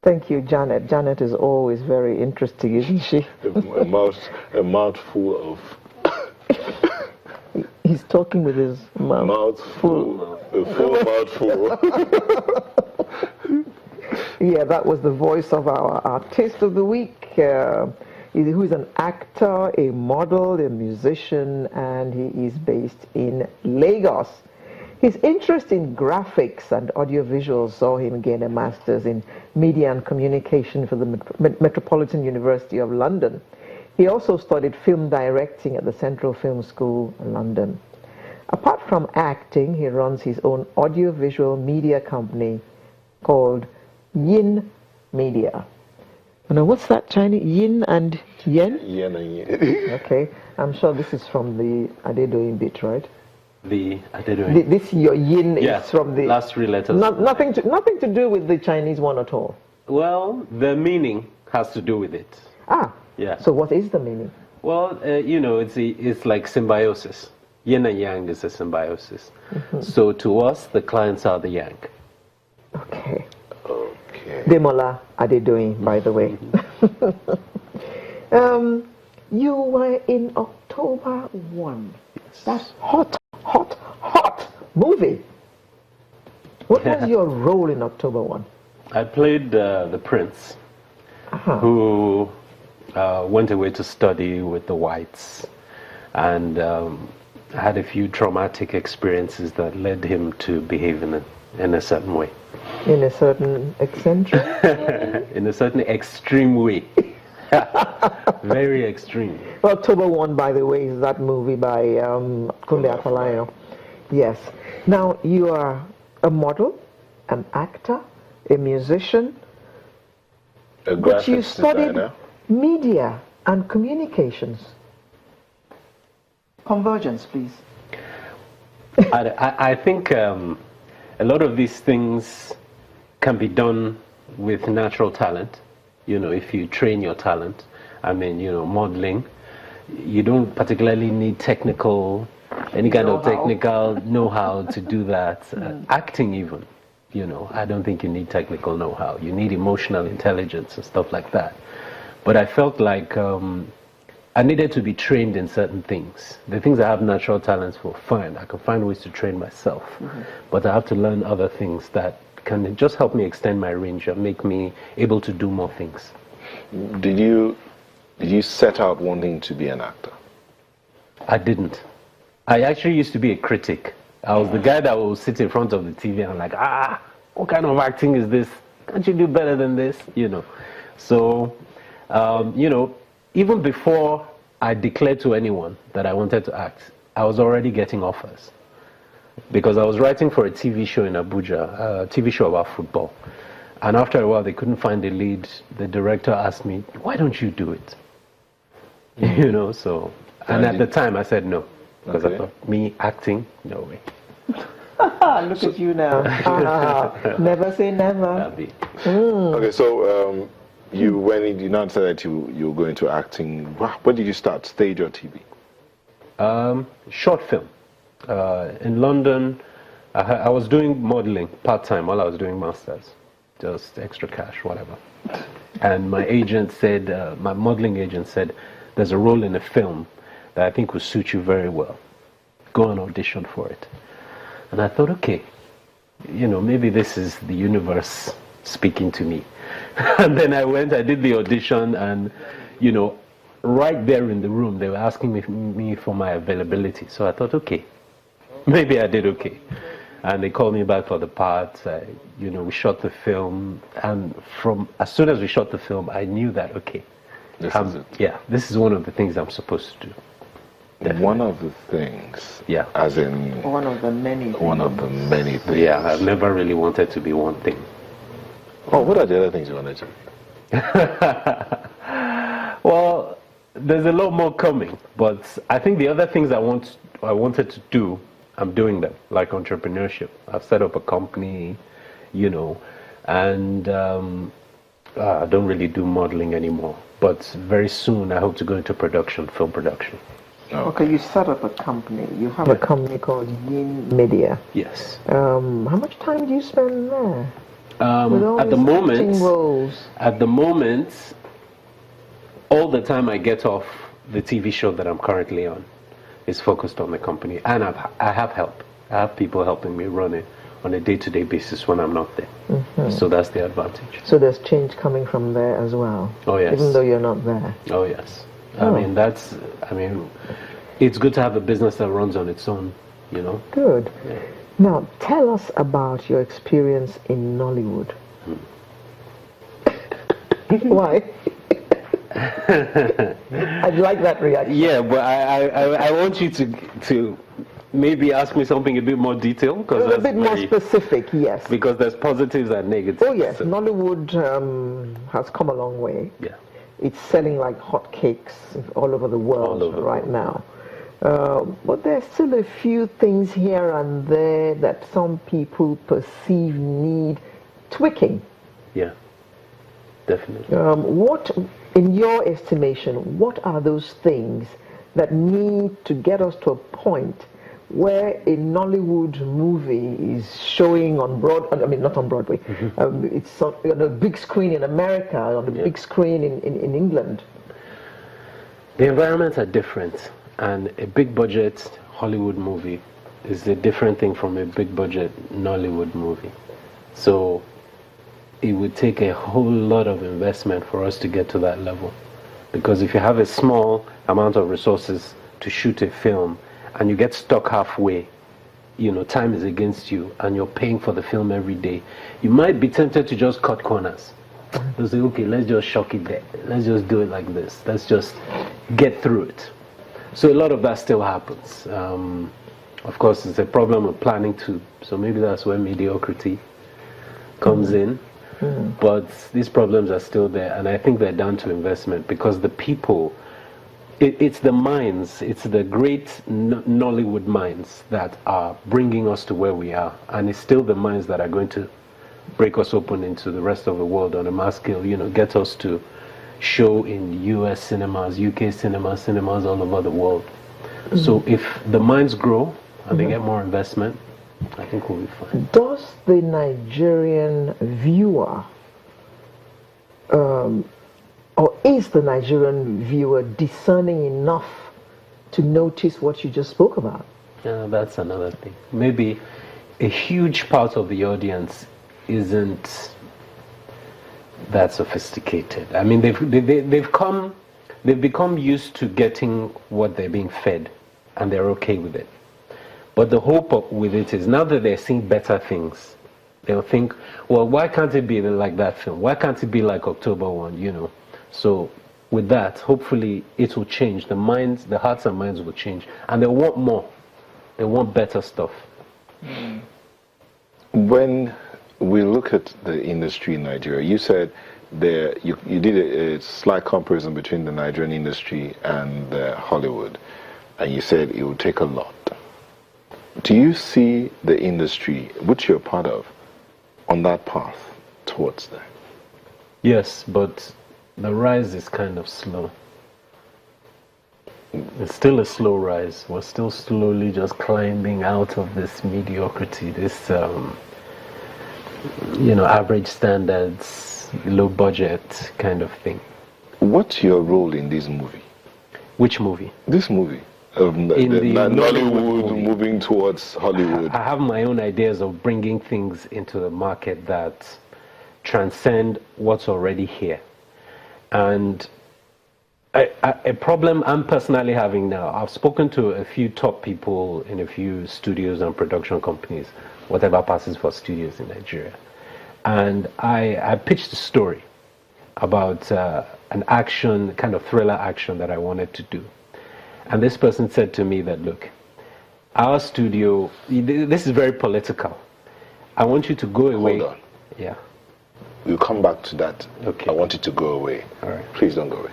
Thank you, Janet. Janet is always very interesting, isn't she? A mouthful of. He's talking with his mouth full. A full mouthful. Yeah, that was the voice of our artist of the week, who is an actor, a model, a musician, and he is based in Lagos. His interest in graphics and audiovisuals saw him gain a master's in media and communication from the Metropolitan University of London. He also studied film directing at the Central Film School, London. Apart from acting, he runs his own audiovisual media company called Yin Media. Now, what's that Chinese? Yin and Yen? Yin and yen. Okay, I'm sure this is from the Adedoyin bit, right? The Adedoyin. This your yin Yes, is from the last three letters. nothing to do with the Chinese one at all. Well, the meaning has to do with it. Ah, Yeah. so what is the meaning? Well, it's like symbiosis. Yin and yang is a symbiosis. So to us, the clients are the yang. Okay. Okay. Demola Adedoyin, by the way. You were in October 1. Yes. That's hot movie. What was your role in October 1? I played the prince Uh-huh. who went away to study with the whites and had a few traumatic experiences that led him to behave in a certain way. In a certain eccentric? In a certain extreme way. Very extreme. October 1, by the way, is that movie by Kunle Afolayan. Yes. Now, you are a model, an actor, a musician, A but you graphics studied designer. media and communications. Convergence, please. I think a lot of these things can be done with natural talent. If you train your talent. I mean, modeling, you don't particularly need any kind of technical know-how to do that. Acting even, I don't think you need technical know-how. You need emotional intelligence and stuff like that. But I felt like I needed to be trained in certain things. The things I have natural talents for, fine. I can find ways to train myself. But I have to learn other things that can just help me extend my range and make me able to do more things. Did you set out wanting to be an actor? I didn't. I actually used to be a critic. I was the guy that would sit in front of the TV and like, what kind of acting is this? Can't you do better than this? So, even before I declared to anyone that I wanted to act, I was already getting offers. Because I was writing for a TV show in Abuja, a TV show about football. And after a while, they couldn't find the lead. The director asked me, why don't you do it? And at the time I said no. Because I thought, me acting, no way. Look at you now. Never say never. Okay, so when you now decided you were going to acting, when did you start, stage or TV? Short film. In London, I was doing modeling part-time while I was doing masters. Just extra cash, whatever. And my agent said, my modeling agent said, there's a role in a film that I think will suit you very well. Go and audition for it. And I thought, okay, maybe this is the universe speaking to me. And then I went, I did the audition, and, right there in the room, they were asking me for my availability. So I thought, okay, maybe I did okay. And they called me back for the part. We shot the film, and as soon as we shot the film, I knew that This is it. Yeah, this is one of the things I'm supposed to do. Definitely. One of the things. Yeah. As in. One of the many things. One of the many things. Yeah, I've never really wanted to be one thing. Oh, what are the other things you wanted to be? Well, there's a lot more coming, but I think the other things I wanted to do, I'm doing them, like entrepreneurship. I've set up a company, and I don't really do modeling anymore. But very soon, I hope to go into film production. Okay, you set up a company. You have a company called Yin Media. Yes. How much time do you spend there? With all At the these moment, acting roles. at the moment, all the time I get off the TV show that I'm currently on is focused on the company, and I have help. I have people helping me run it on a day-to-day basis when I'm not there. So that's the advantage. So there's change coming from there as well. Oh, yes. Even though you're not there. Oh yes. Oh. I mean, it's good to have a business that runs on its own, you know. Good. Yeah. Now, tell us about your experience in Nollywood. Why? I'd like that reaction. Yeah, but I want you to maybe ask me something a bit more detailed, because A bit more specific, yes. because there's positives and negatives. Oh, yes. So, Nollywood has come a long way. yeah. It's selling like hotcakes all over the world All over the right world. now. But there's still a few things here and there that some people perceive need tweaking. Yeah. Definitely. What, in your estimation, what are those things that need to get us to a point where a Nollywood movie is showing on not on Broadway, it's on a big screen in America, on a big screen in England? The environments are different, and a big budget Hollywood movie is a different thing from a big budget Nollywood movie. So it would take a whole lot of investment for us to get to that level. Because if you have a small amount of resources to shoot a film and you get stuck halfway, you know, time is against you and you're paying for the film every day, you might be tempted to just cut corners. They'll say, okay, let's just shock it there. Let's just do it like this. Let's just get through it. So a lot of that still happens. Of course, it's a problem of planning too. So maybe that's where mediocrity comes in. But these problems are still there, and I think they're down to investment, because the people, it's the minds, it's the great Nollywood minds that are bringing us to where we are, and it's still the minds that are going to break us open into the rest of the world on a mass scale, you know, get us to show in US cinemas, UK cinemas, cinemas all over the world. So if the minds grow and they get more investment, I think we'll be fine. Does the Nigerian viewer, or is the Nigerian viewer discerning enough to notice what you just spoke about? Yeah, that's another thing. Maybe a huge part of the audience isn't that sophisticated. I mean, they've become used to getting what they're being fed, and they're okay with it. But the hope with it is, now that they're seeing better things, they'll think, well, why can't it be like that film? Why can't it be like October 1, you know? So with that, hopefully it will change. The minds, the hearts and minds will change. And they want more. They want better stuff. When we look at the industry in Nigeria, you said you did a slight comparison between the Nigerian industry and Hollywood, and you said it would take a lot. Do you see the industry, which you're part of, on that path towards that? Yes, but the rise is kind of slow. It's still a slow rise. We're still slowly just climbing out of this mediocrity, this, average standards, low budget kind of thing. What's your role in this movie? Which movie? This movie. In the Nollywood moving towards Hollywood. I have my own ideas of bringing things into the market that transcend what's already here. And a problem I'm personally having now, I've spoken to a few top people in a few studios and production companies, whatever passes for studios in Nigeria. And I pitched a story about an action, kind of thriller action that I wanted to do. And this person said to me that, look, our studio, this is very political. I want you to go away. Hold on. Yeah. We'll come back to that. Okay. I want you to go away. All right. Please don't go away.